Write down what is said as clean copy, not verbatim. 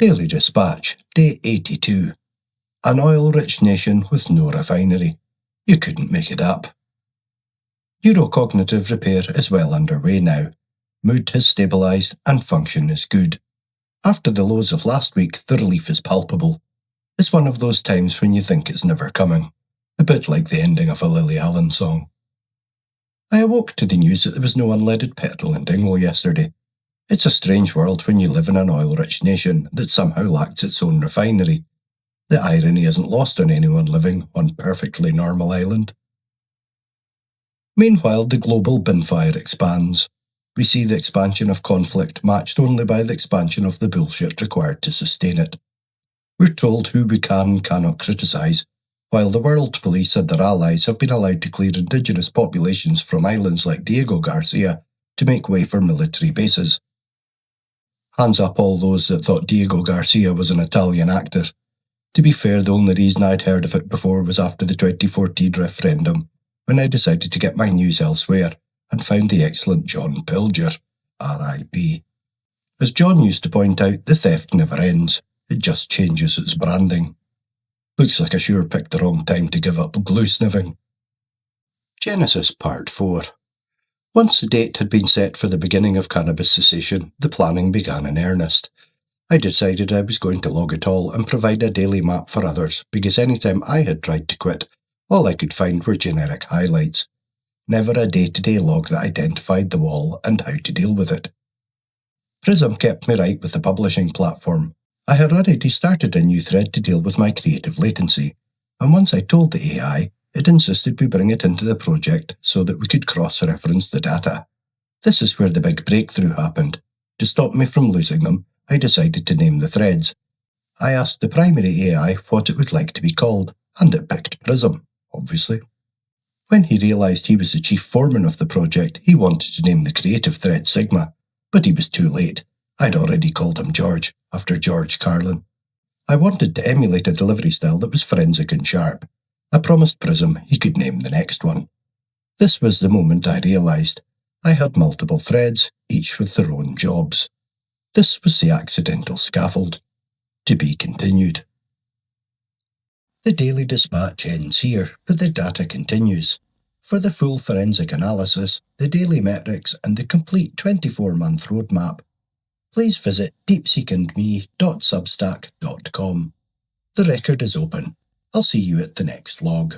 Daily Dispatch, Day 82. An oil-rich nation with no refinery. You couldn't make it up. Neurocognitive repair is well underway now. Mood has stabilised and function is good. After the lows of last week, the relief is palpable. It's one of those times when you think it's never coming. A bit like the ending of a Lily Allen song. I awoke to the news that there was no unleaded petrol in Dingwall yesterday. It's a strange world when you live in an oil-rich nation that somehow lacks its own refinery. The irony isn't lost on anyone living on perfectly normal island. Meanwhile, the global binfire expands. We see the expansion of conflict matched only by the expansion of the bullshit required to sustain it. We're told who we can and cannot criticise, while the world police and their allies have been allowed to clear indigenous populations from islands like Diego Garcia to make way for military bases. Hands up all those that thought Diego Garcia was an Italian actor. To be fair, the only reason I'd heard of it before was after the 2014 referendum, when I decided to get my news elsewhere and found the excellent John Pilger, R.I.P. As John used to point out, the theft never ends, it just changes its branding. Looks like I sure picked the wrong time to give up glue sniffing. Genesis Part 4. Once the date had been set for the beginning of cannabis cessation, the planning began in earnest. I decided I was going to log it all and provide a daily map for others, because any time I had tried to quit, all I could find were generic highlights. Never a day-to-day log that identified the wall and how to deal with it. Prism kept me right with the publishing platform. I had already started a new thread to deal with my creative latency, and once I told the AI, it insisted we bring it into the project so that we could cross-reference the data. This is where the big breakthrough happened. To stop me from losing them, I decided to name the threads. I asked the primary AI what it would like to be called, and it picked Prism, obviously. When he realised he was the chief foreman of the project, he wanted to name the creative thread Sigma, but he was too late. I'd already called him George, after George Carlin. I wanted to emulate a delivery style that was forensic and sharp. I promised Prism he could name the next one. This was the moment I realised I had multiple threads, each with their own jobs. This was the accidental scaffold. To be continued. The Daily Dispatch ends here, but the data continues. For the full forensic analysis, the daily metrics and the complete 24-month roadmap, please visit deepseekandme.substack.com. The record is open. I'll see you at the next log.